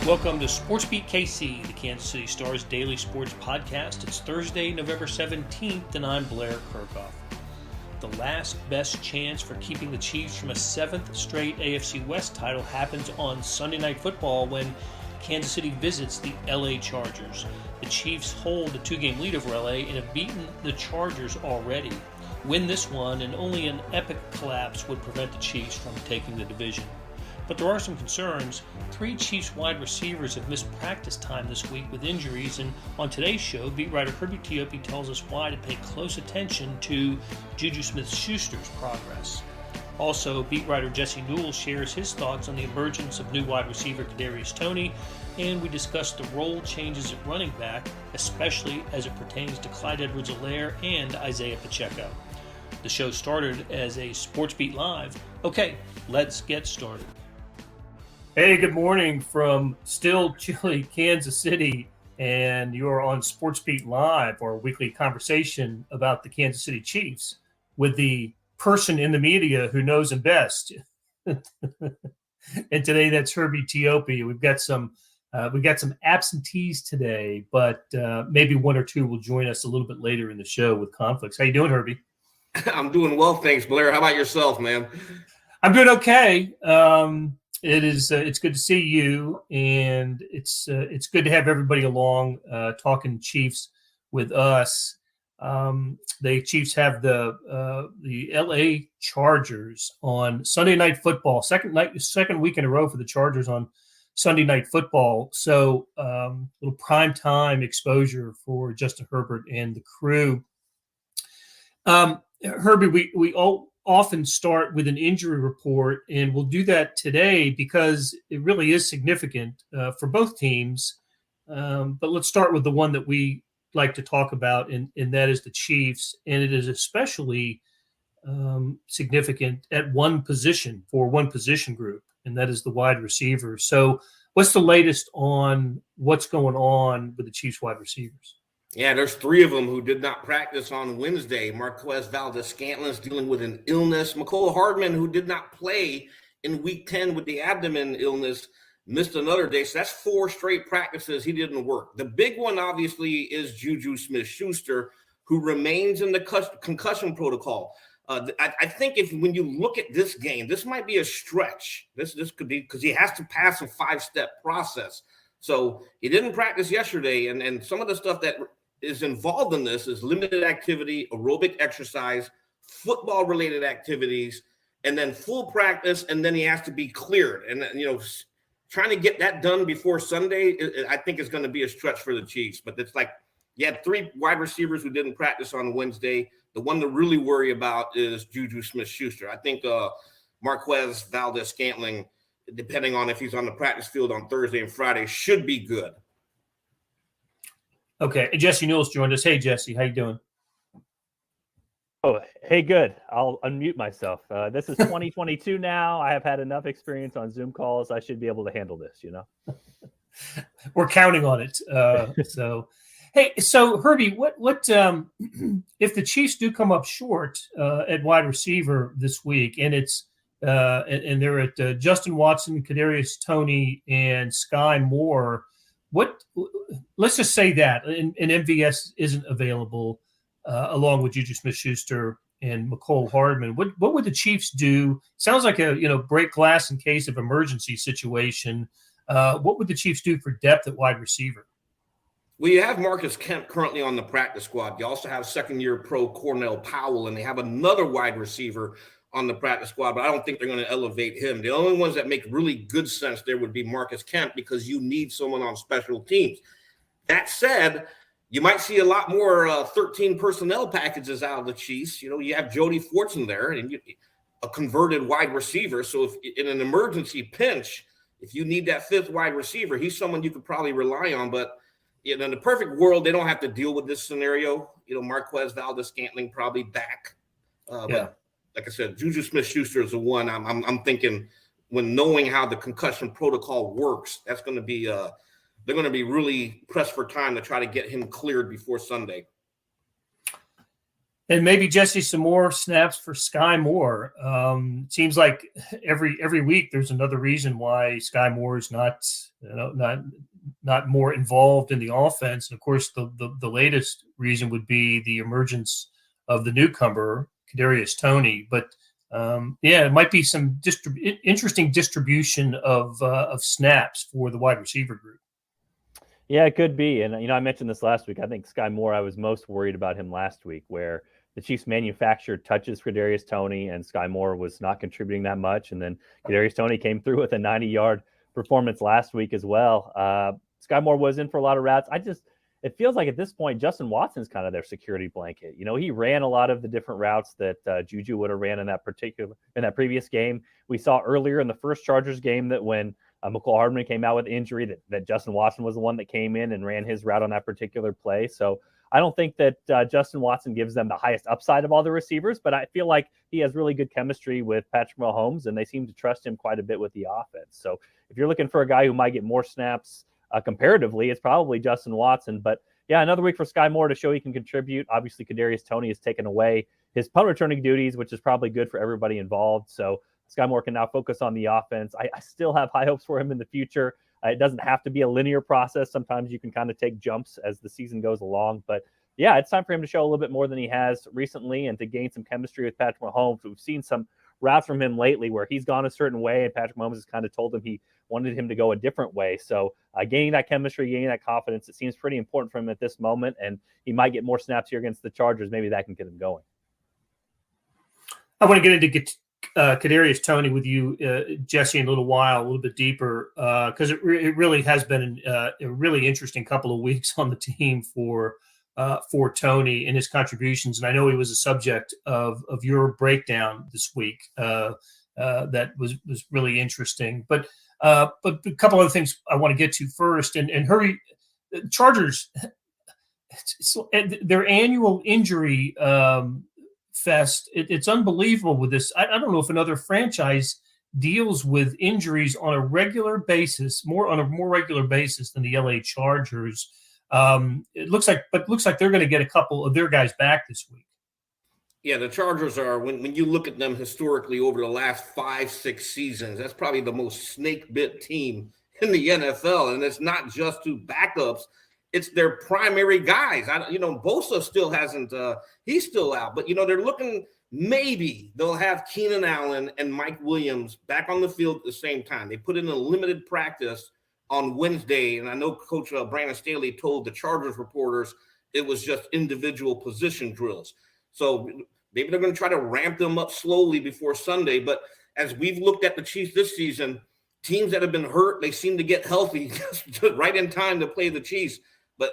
Welcome to SportsBeat KC, the Kansas City Star's daily sports podcast. It's Thursday, November 17th, and I'm Blair Kirchhoff. The last best chance for keeping the Chiefs from a seventh straight AFC West title happens on Sunday Night Football when Kansas City visits the LA Chargers. The Chiefs hold a two-game lead over LA and have beaten the Chargers already. Win this one, and only an epic collapse would prevent the Chiefs from taking the division. But there are some concerns. 3 Chiefs wide receivers have missed practice time this week with injuries, and on today's show, beat writer Herbie Teope tells us why to pay close attention to JuJu Smith Schuster's progress. Also, beat writer Jesse Newell shares his thoughts on the emergence of new wide receiver Kadarius Toney, and we discuss the role changes at running back, especially as it pertains to Clyde Edwards-Helaire and Isiah Pacheco. The show started as a SportsBeat Live. Okay, let's get started. Hey, good morning from still chilly Kansas City, and you're on SportsBeat Live, our weekly conversation about the Kansas City Chiefs with the person in the media who knows them best. And today that's Herbie Teope. We've got some absentees today, but maybe one or two will join us a little bit later in the show with conflicts. How you doing, Herbie? I'm doing well, thanks, Blair. How about yourself, man? I'm doing okay. It's good to see you, and it's good to have everybody along talking Chiefs with us. The Chiefs have the LA Chargers on Sunday Night Football, second week in a row for the Chargers on Sunday Night Football. So little primetime exposure for Justin Herbert and the crew. Herbie, we all often start with an injury report, and we'll do that today because it really is significant for both teams. But let's start with the one that we like to talk about, and that is the Chiefs. And it is especially significant at one position group, and that is the wide receiver. So what's the latest on what's going on with the Chiefs wide receivers? Yeah, there's 3 of them who did not practice on Wednesday. Marquez Valdes-Scantlin's dealing with an illness. Mecole Hardman, who did not play in Week 10 with the abdomen illness, missed another day. So that's 4 straight practices he didn't work. The big one, obviously, is JuJu Smith Schuster, who remains in the concussion protocol. I think when you look at this game, this might be a stretch. This could be because he has to pass a 5-step process. So he didn't practice yesterday, and some of the stuff that is involved in this is limited activity, aerobic exercise, football-related activities, and then full practice, and then he has to be cleared. And, trying to get that done before Sunday, I think is going to be a stretch for the Chiefs. But it's like you had 3 wide receivers who didn't practice on Wednesday. The one to really worry about is JuJu Smith Schuster. I think Marquez Valdes-Scantling, depending on if he's on the practice field on Thursday and Friday, should be good. Okay, Jesse Newell's joined us. Hey, Jesse, how you doing? Oh, hey, good. I'll unmute myself. This is 2022 now. I have had enough experience on Zoom calls. I should be able to handle this, We're counting on it. So Herbie, what if the Chiefs do come up short at wide receiver this week, and it's and they're at Justin Watson, Kadarius Toney, and Sky Moore? Let's just say that, and MVS isn't available, along with JuJu Smith Schuster and Mecole Hardman. What would the Chiefs do? Sounds like a break glass in case of emergency situation. What would the Chiefs do for depth at wide receiver? Well, you have Marcus Kemp currently on the practice squad. You also have second-year pro Cornell Powell, and they have another wide receiver on the practice squad, but I don't think they're going to elevate him. The only ones that make really good sense there would be Marcus Kemp, because you need someone on special teams. That said, you might see a lot more 13 personnel packages out of the Chiefs. You have Jody Fortson there, and a converted wide receiver. So if in an emergency pinch, if you need that 5th wide receiver, he's someone you could probably rely on. But in the perfect world, they don't have to deal with this scenario. Marquez Valdes-Scantling probably back. But like I said, JuJu Smith Schuster is the one I'm thinking, when knowing how the concussion protocol works, that's going to be they're going to be really pressed for time to try to get him cleared before Sunday. And maybe, Jesse, some more snaps for Sky Moore. Seems like every week there's another reason why Sky Moore is not not more involved in the offense. And of course, the latest reason would be the emergence of the newcomer, Kadarius Toney. But it might be some interesting distribution of snaps for the wide receiver group. Yeah, it could be. And, I mentioned this last week. I think Sky Moore, I was most worried about him last week, where the Chiefs manufactured touches for Kadarius Toney, and Sky Moore was not contributing that much. And then Kadarius Toney came through with a 90-yard performance last week as well. Sky Moore was in for a lot of routes. It feels like at this point, Justin Watson's kind of their security blanket. He ran a lot of the different routes that JuJu would have ran in that previous game. We saw earlier in the first Chargers game that when McCole Hardman came out with injury, that Justin Watson was the one that came in and ran his route on that particular play. So I don't think that Justin Watson gives them the highest upside of all the receivers, but I feel like he has really good chemistry with Patrick Mahomes, and they seem to trust him quite a bit with the offense. So if you're looking for a guy who might get more snaps comparatively, it's probably Justin Watson. But yeah, another week for Sky Moore to show he can contribute. Obviously, Kadarius Toney has taken away his punt returning duties, which is probably good for everybody involved. So Sky Moore can now focus on the offense. I still have high hopes for him in the future. It doesn't have to be a linear process. Sometimes you can kind of take jumps as the season goes along. But yeah, it's time for him to show a little bit more than he has recently and to gain some chemistry with Patrick Mahomes. We've seen some routes from him lately where he's gone a certain way, and Patrick Mahomes has kind of told him he wanted him to go a different way. So gaining that chemistry, gaining that confidence, it seems pretty important for him at this moment, and he might get more snaps here against the Chargers. Maybe that can get him going. I want to get into Kadarius Toney with you, Jesse, in a little while, a little bit deeper, because it really has been a really interesting couple of weeks on the team for Toney and his contributions. And I know he was a subject of your breakdown this week that was really interesting. But a couple other things I want to get to first. And Herbie, Chargers, their annual injury fest, it's unbelievable with this. I don't know if another franchise deals with injuries on a regular basis, more regular basis than the LA Chargers. It looks like they're going to get a couple of their guys back this week. Yeah, the Chargers are, when you look at them historically over the last 5-6 seasons, that's probably the most snake-bit team in the NFL. And it's not just two backups. It's their primary guys. Bosa still hasn't he's still out. But, they're looking, maybe they'll have Keenan Allen and Mike Williams back on the field at the same time. They put in a limited practice on Wednesday, and I know Coach Brandon Staley told the Chargers reporters it was just individual position drills. So maybe they're going to try to ramp them up slowly before Sunday. But as we've looked at the Chiefs this season, teams that have been hurt, they seem to get healthy just right in time to play the Chiefs. But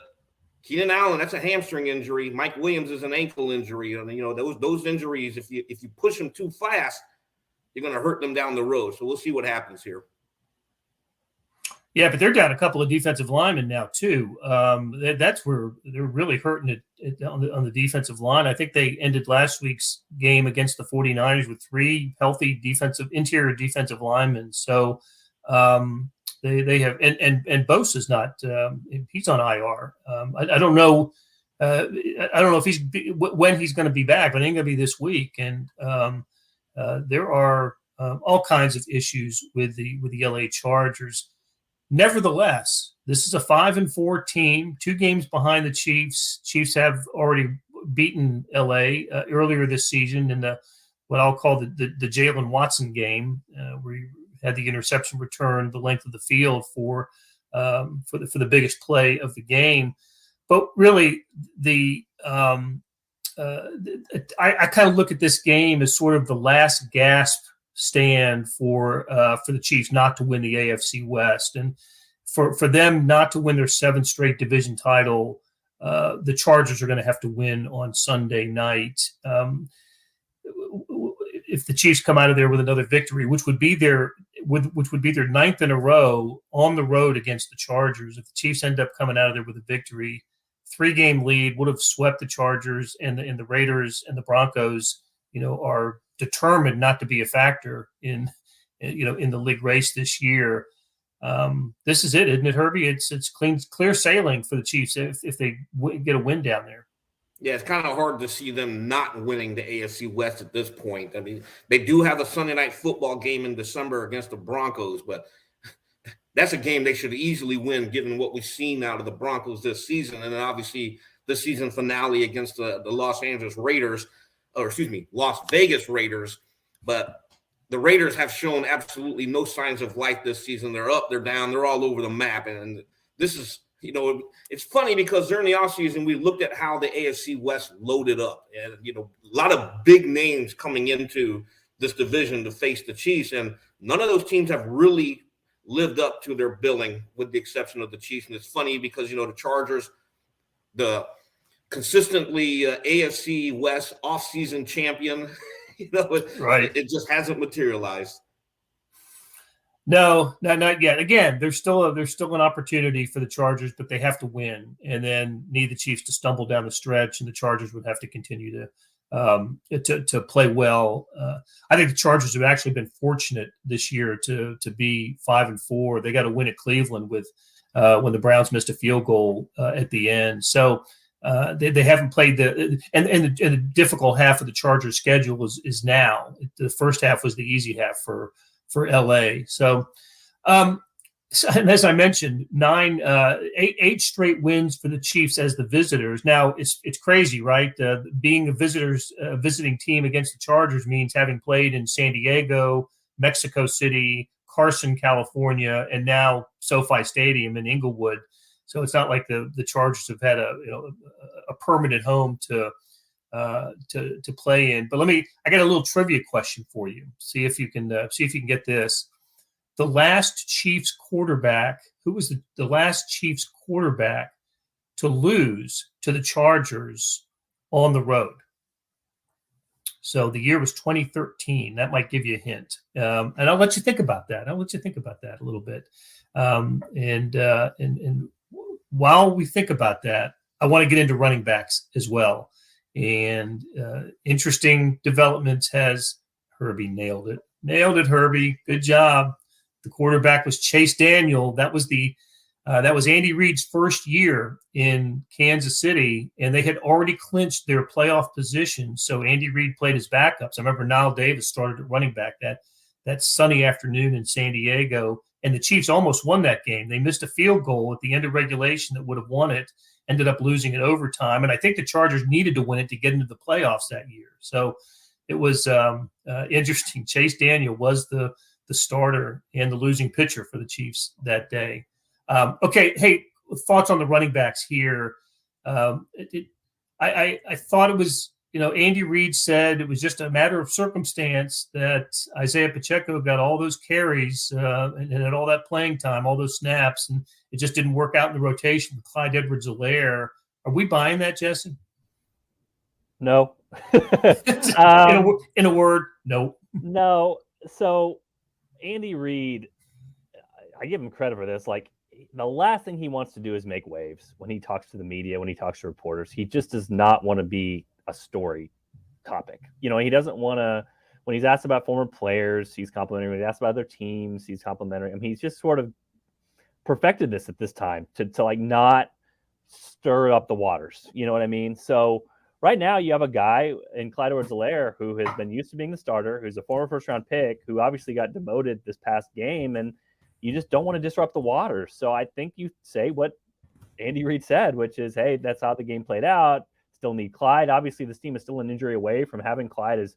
Keenan Allen, that's a hamstring injury. Mike Williams is an ankle injury. And, those injuries, if you push them too fast, you're going to hurt them down the road. So we'll see what happens here. Yeah, but they're down a couple of defensive linemen now too. That's where they're really hurting it on the defensive line. I think they ended last week's game against the 49ers with 3 healthy interior defensive linemen. So they have, and Bosa's not. He's on IR. I don't know. I don't know when he's going to be back, but it ain't going to be this week. And there are all kinds of issues with the LA Chargers. Nevertheless, this is a 5-4 team, 2 games behind the Chiefs. Chiefs have already beaten LA earlier this season in what I'll call the Jalen Watson game, where he had the interception return the length of the field for the biggest play of the game. But really, I kind of look at this game as sort of the last gasp stand for the Chiefs not to win the AFC West, and for them not to win their 7th straight division title. The Chargers are going to have to win on Sunday night. If the Chiefs come out of there with another victory, which would be their 9th in a row on the road against the Chargers, if the Chiefs end up coming out of there with a victory, 3-game lead, would have swept the Chargers, and the Raiders and the Broncos, are determined not to be a factor in the league race this year. This is it, isn't it, Herbie? It's clear sailing for the Chiefs if they get a win down there. Yeah, it's kind of hard to see them not winning the AFC West at this point. I mean, they do have a Sunday night football game in December against the Broncos, but that's a game they should easily win, given what we've seen out of the Broncos this season. And then obviously the season finale against the Las Vegas Raiders. But the Raiders have shown absolutely no signs of life this season. They're up, they're down, they're all over the map. And this is, it's funny because during the offseason, we looked at how the AFC West loaded up. And, a lot of big names coming into this division to face the Chiefs. And none of those teams have really lived up to their billing, with the exception of the Chiefs. And it's funny because, the Chargers, the consistently AFC West offseason champion, it just hasn't materialized. No, not yet. Again, there's still an opportunity for the Chargers, but they have to win and then need the Chiefs to stumble down the stretch, and the Chargers would have to continue to play well. I think the Chargers have actually been fortunate this year to be 5-4. They got a win at Cleveland with when the Browns missed a field goal at the end. So they haven't played and the difficult half of the Chargers schedule is now. The first half was the easy half for LA. So, and as I mentioned, 8 straight wins for the Chiefs as the visitors. Now it's crazy, right? Being a visiting team against the Chargers means having played in San Diego, Mexico City, Carson, California, and now SoFi Stadium in Inglewood. So it's not like the Chargers have had a permanent home to play in. But I got a little trivia question for you. See if you can get this. The last Chiefs quarterback, who was the last Chiefs quarterback to lose to the Chargers on the road? So the year was 2013. That might give you a hint. And I'll let you think about that. a little bit. And while we think about that, I want to get into running backs as well. And interesting developments has Herbie nailed it. Nailed it, Herbie. Good job. The quarterback was Chase Daniel. That was Andy Reid's first year in Kansas City, and they had already clinched their playoff position. So Andy Reid played his backups. I remember Niall Davis started at running back that sunny afternoon in San Diego, and the Chiefs almost won that game. They missed a field goal at the end of regulation that would have won it, ended up losing in overtime. And I think the Chargers needed to win it to get into the playoffs that year. So it was interesting. Chase Daniel was the starter and the losing pitcher for the Chiefs that day. Okay, hey, thoughts on the running backs here. I thought it was, Andy Reid said it was just a matter of circumstance that Isiah Pacheco got all those carries and had all that playing time, all those snaps, and it just didn't work out in the rotation with Clyde Edwards-Helaire. Are we buying that, Jesse? No. In a word, no. No. So Andy Reid, I give him credit for this. Like, the last thing he wants to do is make waves when he talks to the media, when he talks to reporters. He just does not want to be a story topic. He doesn't want to, when he's asked about former players, he's complimenting. When he's asked about other teams, he's complimentary. I mean, he's just sort of perfected this at this time to like not stir up the waters. You know what I mean? So right now you have a guy in Clyde Edwards-Helaire who has been used to being the starter, who's a former first-round pick, who obviously got demoted this past game, and you just don't want to disrupt the waters. So I think you say what Andy Reid said, which is, hey, that's how the game played out. Still need Clyde. Obviously, this team is still an injury away from having Clyde as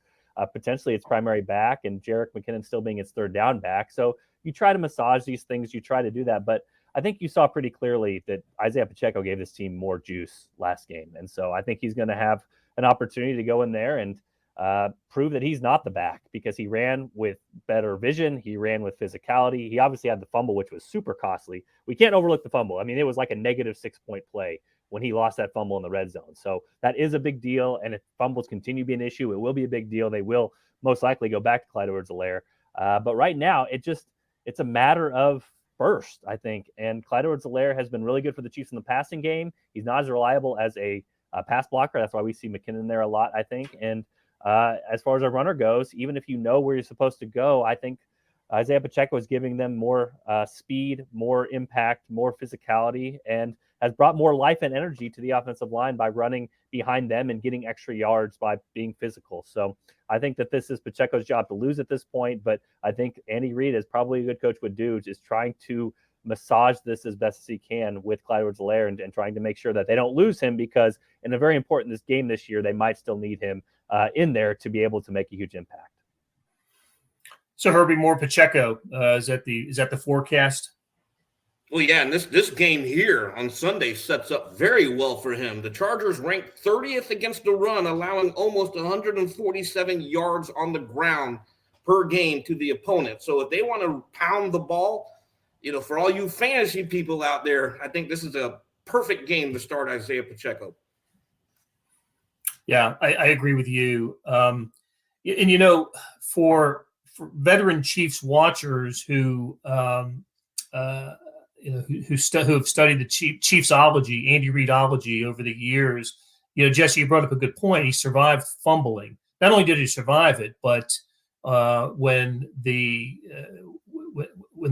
potentially its primary back, and Jerick McKinnon still being its third down back. So you try to massage these things. You try to do that. But I think you saw pretty clearly that Isiah Pacheco gave this team more juice last game. And so I think he's going to have an opportunity to go in there and prove that he's not the back, because he ran with better vision. He ran with physicality. He obviously had the fumble, which was super costly. We can't overlook the fumble. I mean, it was like a negative 6-point play when he lost that fumble in the red zone. So that is a big deal. And if fumbles continue to be an issue, it will be a big deal. They will most likely go back to Clyde Edwards-Helaire. But right now, it's a matter of first, I think. And Clyde Edwards-Helaire has been really good for the Chiefs in the passing game. He's not as reliable as a pass blocker. That's why we see McKinnon there a lot, I think. And as far as a runner goes, even if you know where you're supposed to go, I think Isiah Pacheco is giving them more speed, more impact, more physicality, and has brought more life and energy to the offensive line by running behind them and getting extra yards by being physical. So I think that this is Pacheco's job to lose at this point, but I think Andy Reid, as probably a good coach would do, is trying to massage this as best as he can with Clyde Edwards-Helaire and trying to make sure that they don't lose him, because in a very important game this year, they might still need him in there to be able to make a huge impact. So Herbie, more Pacheco, is that the forecast? Well, yeah, and this game here on Sunday sets up very well for him. The Chargers ranked 30th against the run, allowing almost 147 yards on the ground per game to the opponent. So if they want to pound the ball, for all you fantasy people out there, I think this is a perfect game to start Isiah Pacheco. Yeah, I agree with you. And for veteran Chiefs watchers who have studied the Chiefsology, Andy Reidology over the years, Jesse, you brought up a good point. He survived fumbling. Not only did he survive it, but when the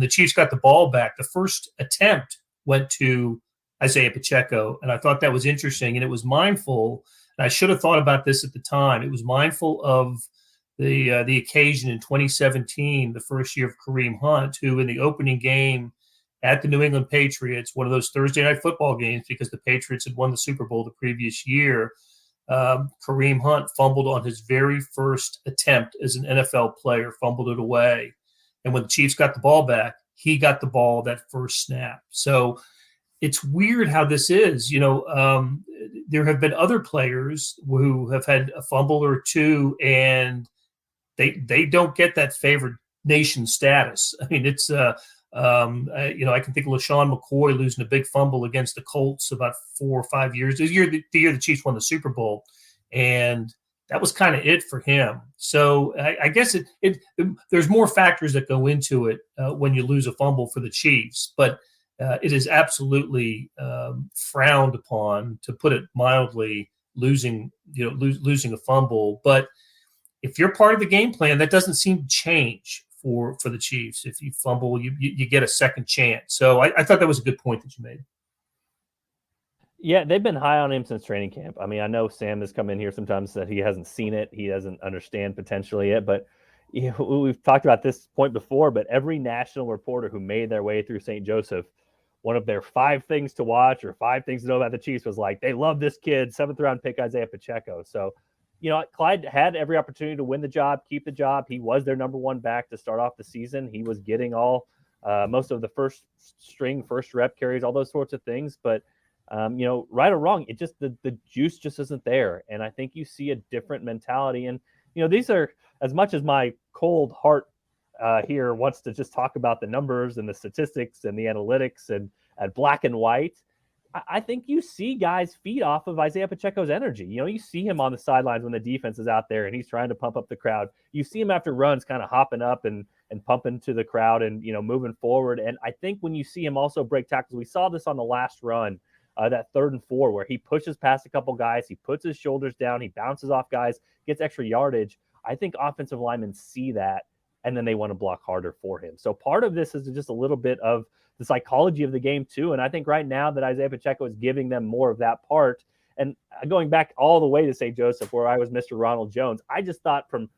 Chiefs got the ball back, the first attempt went to Isiah Pacheco, and I thought that was interesting. And it was mindful. And I should have thought about this at the time. It was mindful of the occasion in 2017, the first year of Kareem Hunt, who in the opening game at the New England Patriots, one of those Thursday night football games, because the Patriots had won the Super Bowl the previous year, Kareem Hunt fumbled on his very first attempt as an NFL player, fumbled it away. And when the Chiefs got the ball back, he got the ball that first snap. So it's weird how this is. There have been other players who have had a fumble or two, and they don't get that favored nation status. I mean, it's I can think of LaShawn McCoy losing a big fumble against the Colts about 4 or 5 years. The year the Chiefs won the Super Bowl, and that was kind of it for him. So I guess there's more factors that go into it when you lose a fumble for the Chiefs, but it is absolutely frowned upon, to put it mildly, losing a fumble. But if you're part of the game plan, that doesn't seem to change for the Chiefs. If you fumble, you get a second chance. So I thought that was a good point that you made. Yeah, they've been high on him since training camp. I mean, I know Sam has come in here sometimes that he hasn't seen it. He doesn't understand potentially yet, but we've talked about this point before, but every national reporter who made their way through St. Joseph, one of their 5 things to watch or 5 things to know about the Chiefs was like, they love this kid, 7th round pick Isiah Pacheco. So, Clyde had every opportunity to win the job, keep the job. He was their number 1 back to start off the season. He was getting most of the first rep carries, all those sorts of things. But, right or wrong, it just, the juice just isn't there. And I think you see a different mentality. And, these are, as much as my cold heart here wants to just talk about the numbers and the statistics and the analytics and at black and white, I think you see guys feed off of Isiah Pacheco's energy. You see him on the sidelines when the defense is out there and he's trying to pump up the crowd. You see him after runs kind of hopping up and pumping to the crowd and, moving forward. And I think when you see him also break tackles, we saw this on the last run, that 3rd and 4, where he pushes past a couple guys, he puts his shoulders down, he bounces off guys, gets extra yardage. I think offensive linemen see that, and then they want to block harder for him. So part of this is just a little bit of the psychology of the game too. And I think right now that Isiah Pacheco is giving them more of that part. And going back all the way to St. Joseph, where I was Mr. Ronald Jones, I just thought from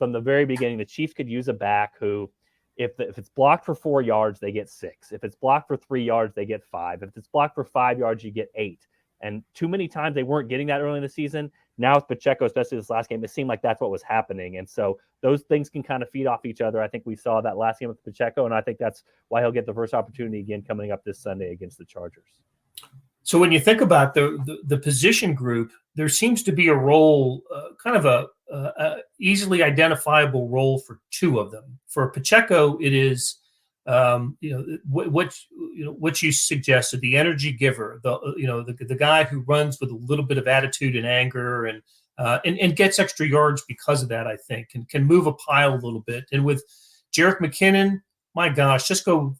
the very beginning, the Chiefs could use a back who, if it's blocked for 4 yards, they get 6. If it's blocked for 3 yards, they get 5. If it's blocked for 5 yards, you get 8. And too many times they weren't getting that early in the season. Now with Pacheco, especially this last game, it seemed like that's what was happening. And so those things can kind of feed off each other. I think we saw that last game with Pacheco, and I think that's why he'll get the first opportunity again coming up this Sunday against the Chargers. So when you think about the position group, there seems to be a role, kind of a easily identifiable role for 2 of them. For Pacheco, it is what you suggested, the energy giver, the guy who runs with a little bit of attitude and anger and gets extra yards because of that, I think, and can move a pile a little bit. And with Jerick McKinnon, my gosh, just go,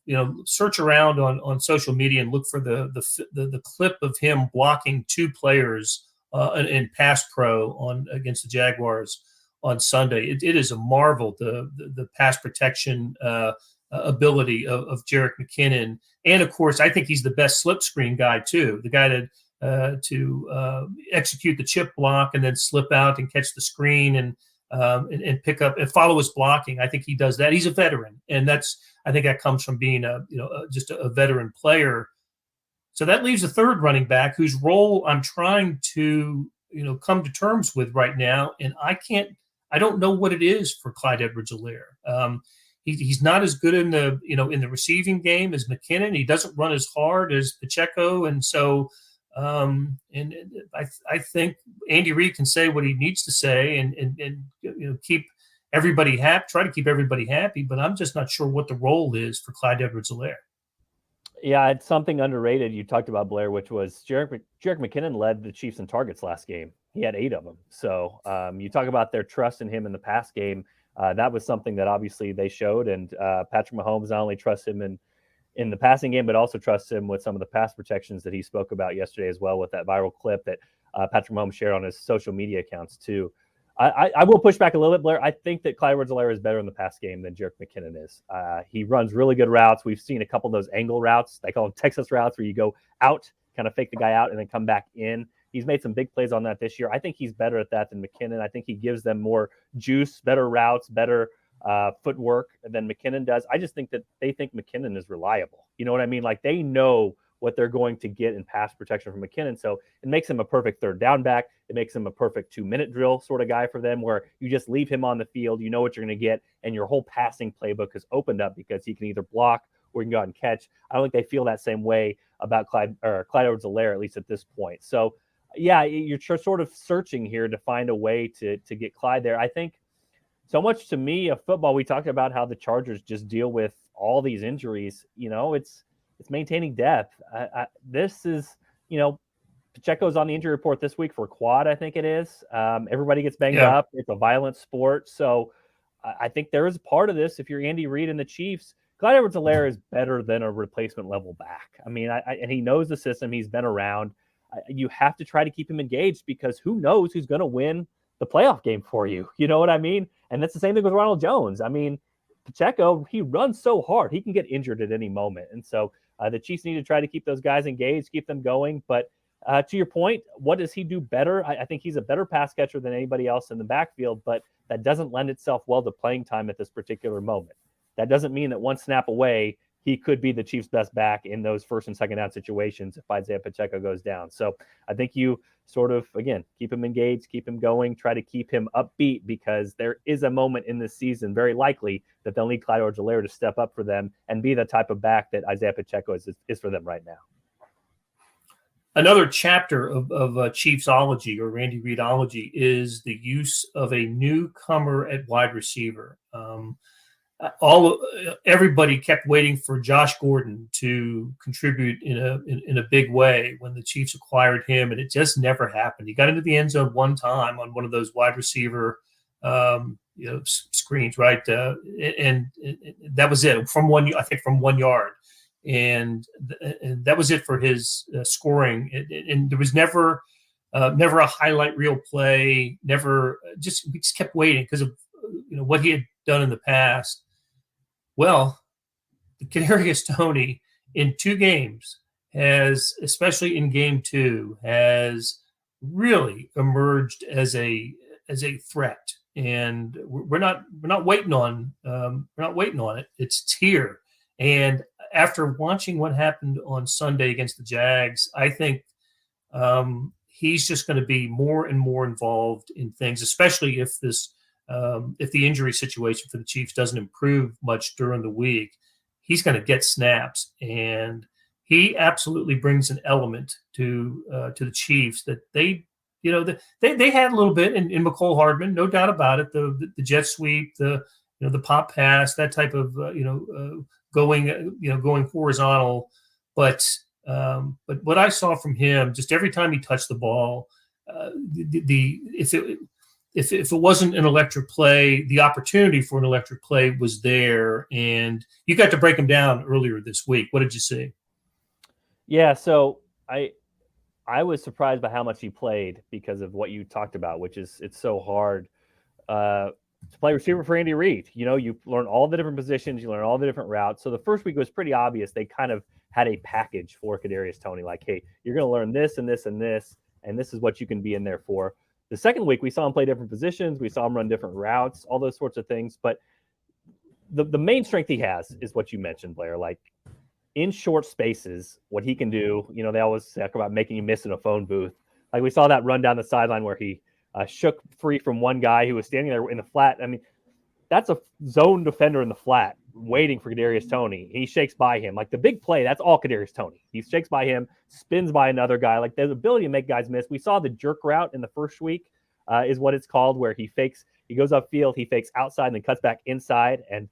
search around on social media and look for the clip of him blocking 2 players in pass pro against the Jaguars on Sunday. It is a marvel, the pass protection ability of Jerick McKinnon. And of course, I think he's the best slip screen guy too. The guy to execute the chip block and then slip out and catch the screen. And and pick up and follow his blocking. I think he does that. He's a veteran, and I think that comes from being just a veteran player. So that leaves a third running back whose role I'm trying to come to terms with right now, and I don't know what it is for Clyde Edwards-Helaire. He's not as good in the receiving game as McKinnon. He doesn't run as hard as Pacheco, and so I think Andy Reid can say what he needs to say and keep everybody happy. Try to keep everybody happy, but I'm just not sure what the role is for Clyde Edwards-Helaire. Yeah, it's something underrated you talked about, Blair, which was Jerick McKinnon led the Chiefs in targets last game. He had 8 of them. So you talk about their trust in him in the pass game. That was something that obviously they showed. And Patrick Mahomes not only trusts him in the passing game, but also trusts him with some of the pass protections that he spoke about yesterday as well with that viral clip that Patrick Mahomes shared on his social media accounts too. I will push back a little bit, Blair. I think that Clyde Edwards-Helaire is better in the pass game than Jerick McKinnon is. He runs really good routes. We've seen a couple of those angle routes. They call them Texas routes where you go out, kind of fake the guy out, and then come back in. He's made some big plays on that this year. I think he's better at that than McKinnon. I think he gives them more juice, better routes, better footwork than McKinnon does. I just think that they think McKinnon is reliable. You know what I mean? Like they know what they're going to get in pass protection from McKinnon. So it makes him a perfect third down back. It makes him a perfect 2-minute drill sort of guy for them where you just leave him on the field. You know what you're going to get. And your whole passing playbook is opened up because he can either block or you can go out and catch. I don't think they feel that same way about Clyde Edwards-Helaire, at least at this point. So yeah, you're sort of searching here to find a way to get Clyde there. I think so much to me of football, we talked about how the Chargers just deal with all these injuries. It's maintaining depth. This is, Pacheco's on the injury report this week for a quad, I think it is. Everybody gets banged up. It's a violent sport. So I think there is a part of this. If you're Andy Reid and the Chiefs, Clyde Edwards-Helaire is better than a replacement level back. I mean, and he knows the system. He's been around. You have to try to keep him engaged because who knows who's going to win the playoff game for you. You know what I mean? And that's the same thing with Ronald Jones. I mean, Pacheco, he runs so hard. He can get injured at any moment. And so the Chiefs need to try to keep those guys engaged, keep them going. But to your point, what does he do better? I think he's a better pass catcher than anybody else in the backfield, but that doesn't lend itself well to playing time at this particular moment. That doesn't mean that one snap away, he could be the Chiefs' best back in those first and second down situations if Isiah Pacheco goes down. So I think you sort of, again, keep him engaged, keep him going, try to keep him upbeat because there is a moment in this season, very likely, that they'll need Clyde Edwards-Helaire to step up for them and be the type of back that Isiah Pacheco is for them right now. Another chapter of Chiefsology or Randy Reidology is the use of a newcomer at wide receiver. Everybody kept waiting for Josh Gordon to contribute in a big way when the Chiefs acquired him, and it just never happened. He got into the end zone one time on one of those wide receiver screens, right? And that was it from 1 yard, and that was it for his scoring. And there was never a highlight reel play. We just kept waiting because of what he had done in the past. Well, Kadarius Toney in 2 games has, especially in game 2, has really emerged as a threat, and we're not waiting on it. It's here. And after watching what happened on Sunday against the Jags, I think he's just going to be more and more involved in things, especially if the injury situation for the Chiefs doesn't improve much during the week. He's going to get snaps, and he absolutely brings an element to the Chiefs that they had a little bit in McCole Hardman, no doubt about it. The jet sweep, the pop pass, that type of going horizontal. But what I saw from him, just every time he touched the ball, if it wasn't an electric play, the opportunity for an electric play was there. And you got to break him down earlier this week. What did you see? Yeah, so I was surprised by how much he played because of what you talked about, which is it's so hard to play receiver for Andy Reid. You learn all the different positions, you learn all the different routes. So the first week was pretty obvious. They kind of had a package for Kadarius Toney, like, hey, you're going to learn this and this and this, and this is what you can be in there for. The second week, we saw him play different positions. We saw him run different routes, all those sorts of things. But the main strength he has is what you mentioned, Blair. Like in short spaces, what he can do. They always talk about making you miss in a phone booth. Like we saw that run down the sideline where he shook free from one guy who was standing there in the flat. I mean, that's a zone defender in the flat waiting for Kadarius Toney. He shakes by him. Like the big play, that's all Kadarius Toney. He shakes by him, spins by another guy. Like the ability to make guys miss. We saw the jerk route in the first week is what it's called, where he goes upfield, he fakes outside and then cuts back inside and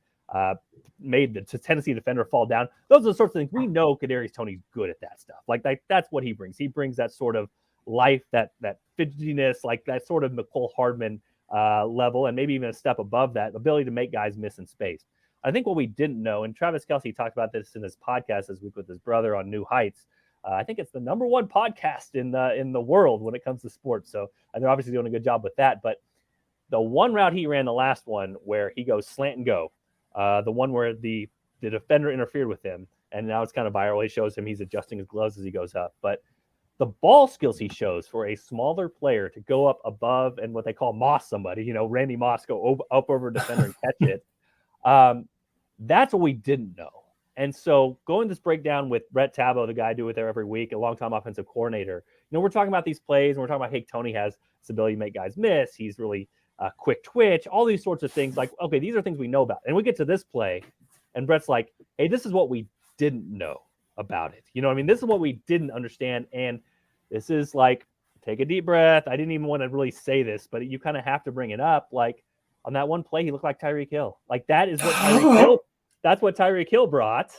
made the Tennessee defender fall down. Those are the sorts of things we know Kadarius Toney's good at that stuff. Like that's what he brings. He brings that sort of life, that fidgetiness, like that sort of Mecole Hardman level, and maybe even a step above that, ability to make guys miss in space. I think what we didn't know, and Travis Kelce talked about this in his podcast this week with his brother on New Heights. I think it's the number one podcast in the world when it comes to sports. So they're obviously doing a good job with that. But the one route he ran, the last one where he goes slant and go, the one where the defender interfered with him, and now it's kind of viral. He shows him he's adjusting his gloves as he goes up. But the ball skills he shows for a smaller player to go up above and what they call moss somebody, Randy Moss, go up over a defender and catch it. That's what we didn't know. And so going this breakdown with Brett Tabo, the guy I do it there every week, a longtime offensive coordinator, we're talking about these plays and we're talking about, hey, Toney has this ability to make guys miss. He's really quick twitch, all these sorts of things. Like, okay, these are things we know about. And we get to this play and Brett's like, hey, this is what we didn't know about it. This is what we didn't understand. And this is like, take a deep breath. I didn't even want to really say this, but you kind of have to bring it up. Like on that one play, he looked like Tyreek Hill. Like that is what Tyreek Hill brought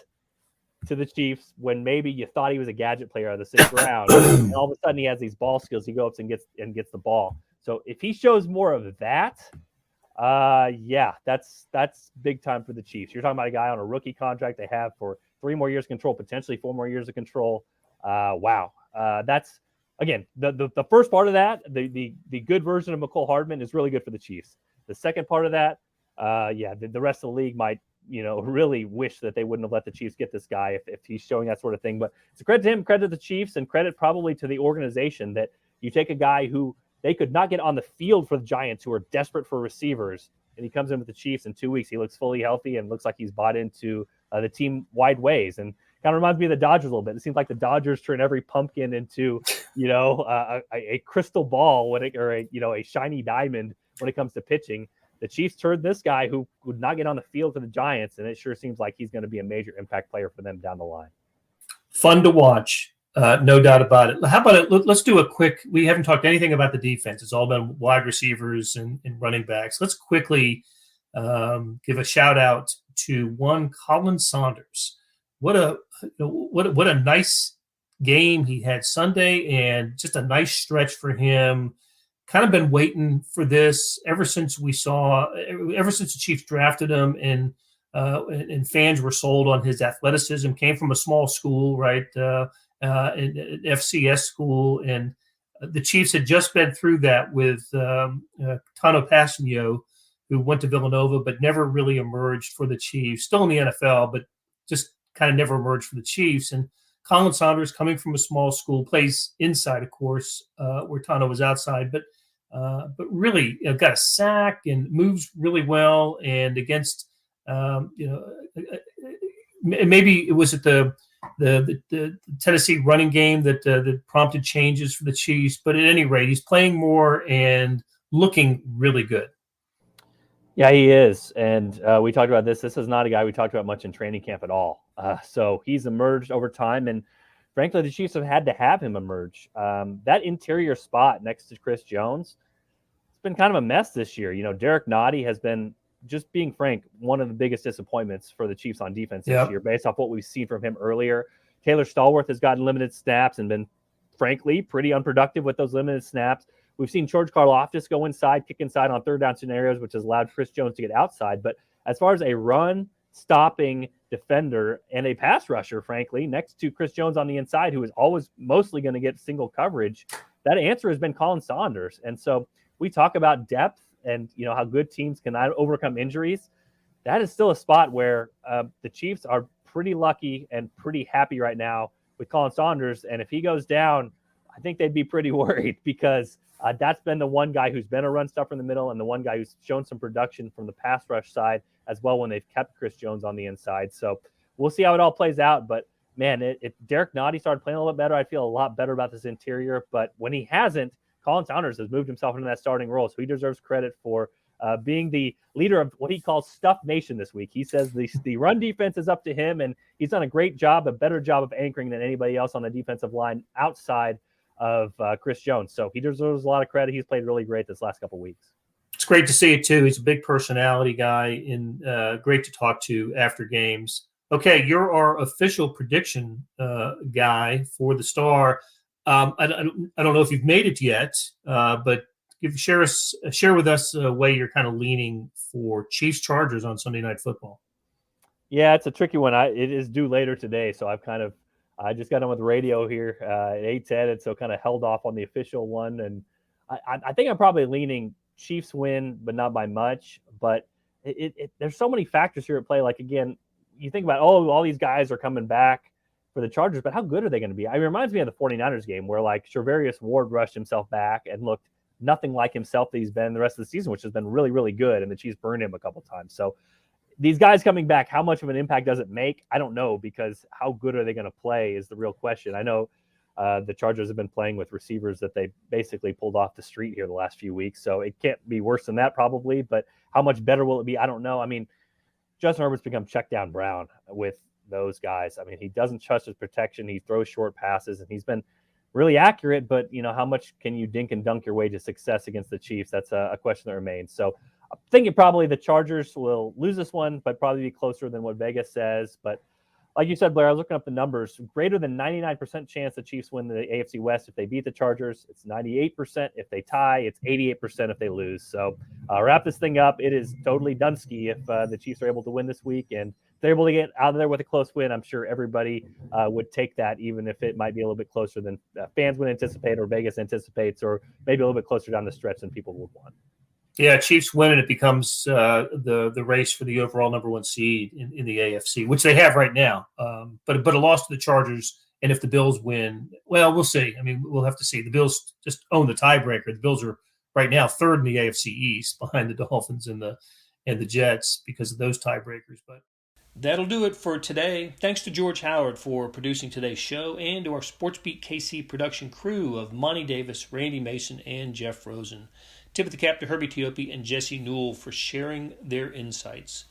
to the Chiefs when maybe you thought he was a gadget player out of the 6th round. And all of a sudden he has these ball skills. He goes up and gets the ball. So if he shows more of that, that's big time for the Chiefs. You're talking about a guy on a rookie contract they have for 3 more years of control, potentially 4 more years of control. Wow. That's, again, the first part of that, the good version of Mecole Hardman is really good for the Chiefs. The second part of that, the rest of the league might, really wish that they wouldn't have let the Chiefs get this guy if he's showing that sort of thing. But it's a credit to him, credit to the Chiefs, and credit probably to the organization that you take a guy who they could not get on the field for the Giants, who are desperate for receivers, and he comes in with the Chiefs in 2 weeks. He looks fully healthy and looks like he's bought into the team-wide ways. And kind of reminds me of the Dodgers a little bit. It seems like the Dodgers turn every pumpkin into, a crystal ball or a shiny diamond when it comes to pitching. The Chiefs turned this guy who would not get on the field for the Giants, and it sure seems like he's going to be a major impact player for them down the line. Fun to watch, no doubt about it. How about it? Let's do a quick. We haven't talked anything about the defense. It's all been wide receivers and running backs. Let's quickly give a shout out to one Colin Saunders. What a nice game he had Sunday, and just a nice stretch for him. Kind of been waiting for this ever since the Chiefs drafted him, and fans were sold on his athleticism. Came from a small school, right, an FCS school, and the Chiefs had just been through that with Tano Passanio, who went to Villanova but never really emerged for the Chiefs. Still in the NFL, but just kind of never emerged for the Chiefs. And Colin Saunders, coming from a small school, plays inside, of course, where Tano was outside, but really got a sack and moves really well. And against, maybe it was at the Tennessee running game that prompted changes for the Chiefs. But at any rate, he's playing more and looking really good. Yeah, he is. And we talked about this. This is not a guy we talked about much in training camp at all. So he's emerged over time. And frankly, the Chiefs have had to have him emerge. That interior spot next to Chris Jones, it's been kind of a mess this year. Derek Nottie has been, just being frank, one of the biggest disappointments for the Chiefs on defense this year, based off what we've seen from him earlier. Taylor Stallworth has gotten limited snaps and been, frankly, pretty unproductive with those limited snaps. We've seen George Karlaftis go inside, kick inside on third down scenarios, which has allowed Chris Jones to get outside. But as far as a run-stopping defender and a pass rusher, frankly, next to Chris Jones on the inside, who is always mostly going to get single coverage, that answer has been Colin Saunders. And so we talk about depth and how good teams can overcome injuries. That is still a spot where the Chiefs are pretty lucky and pretty happy right now with Colin Saunders. And if he goes down, I think they'd be pretty worried because that's been the one guy who's been a run stuffer in the middle and the one guy who's shown some production from the pass rush side as well when they've kept Chris Jones on the inside. So we'll see how it all plays out. But, man, if Derek Nottie started playing a little bit better, I'd feel a lot better about this interior. But when he hasn't, Colin Saunders has moved himself into that starting role, so he deserves credit for being the leader of what he calls Stuff Nation this week. He says the run defense is up to him, and he's done a great job, a better job of anchoring than anybody else on the defensive line outside of Chris Jones. So he deserves a lot of credit. He's played really great this last couple of weeks. It's great to see it, too. He's a big personality guy and great to talk to after games. Okay, you're our official prediction guy for the Star. I don't know if you've made it yet, but share with us a way you're kind of leaning for Chiefs Chargers on Sunday Night Football. Yeah, it's a tricky one. It is due later today, so I just got on with radio here at 8:10, and so kind of held off on the official one. And I think I'm probably leaning Chiefs win, but not by much. But there's so many factors here at play. Like, again, you think about, all these guys are coming back for the Chargers, but how good are they going to be? It reminds me of the 49ers game where, like, Charvarius Ward rushed himself back and looked nothing like himself that he's been the rest of the season, which has been really, really good, and the Chiefs burned him a couple times. So these guys coming back, how much of an impact does it make? I don't know, because how good are they going to play is the real question. I know the Chargers have been playing with receivers that they basically pulled off the street here the last few weeks, so it can't be worse than that probably, but how much better will it be? I don't know. Justin Herbert's become check down Brown with those guys. He doesn't trust his protection. He throws short passes, and he's been really accurate, but how much can you dink and dunk your way to success against the Chiefs? That's a question that remains. So I'm thinking probably the Chargers will lose this one, but probably be closer than what Vegas says. But like you said, Blair, I was looking up the numbers. Greater than 99% chance the Chiefs win the AFC West if they beat the Chargers. It's 98% if they tie. It's 88% if they lose. So wrap this thing up. It is totally Dunsky if the Chiefs are able to win this week. And if they're able to get out of there with a close win, I'm sure everybody would take that, even if it might be a little bit closer than fans would anticipate or Vegas anticipates, or maybe a little bit closer down the stretch than people would want. Yeah, Chiefs win, and it becomes the race for the overall number one seed in the AFC, which they have right now. But a loss to the Chargers, and if the Bills win, well, we'll see. We'll have to see. The Bills just own the tiebreaker. The Bills are right now third in the AFC East behind the Dolphins and the Jets because of those tiebreakers. But that'll do it for today. Thanks to George Howard for producing today's show, and to our SportsBeat KC production crew of Monty Davis, Randy Mason, and Jeff Rosen. Tip of the cap to Herbie Teope and Jesse Newell for sharing their insights.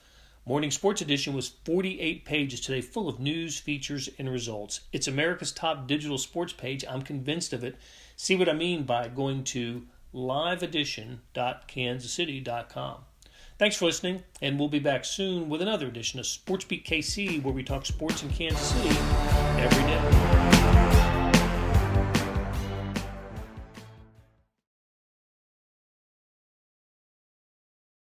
Morning Sports Edition was 48 pages today, full of news, features, and results. It's America's top digital sports page. I'm convinced of it. See what I mean by going to liveedition.kansascity.com. Thanks for listening, and we'll be back soon with another edition of SportsBeat KC, where we talk sports in Kansas City every day.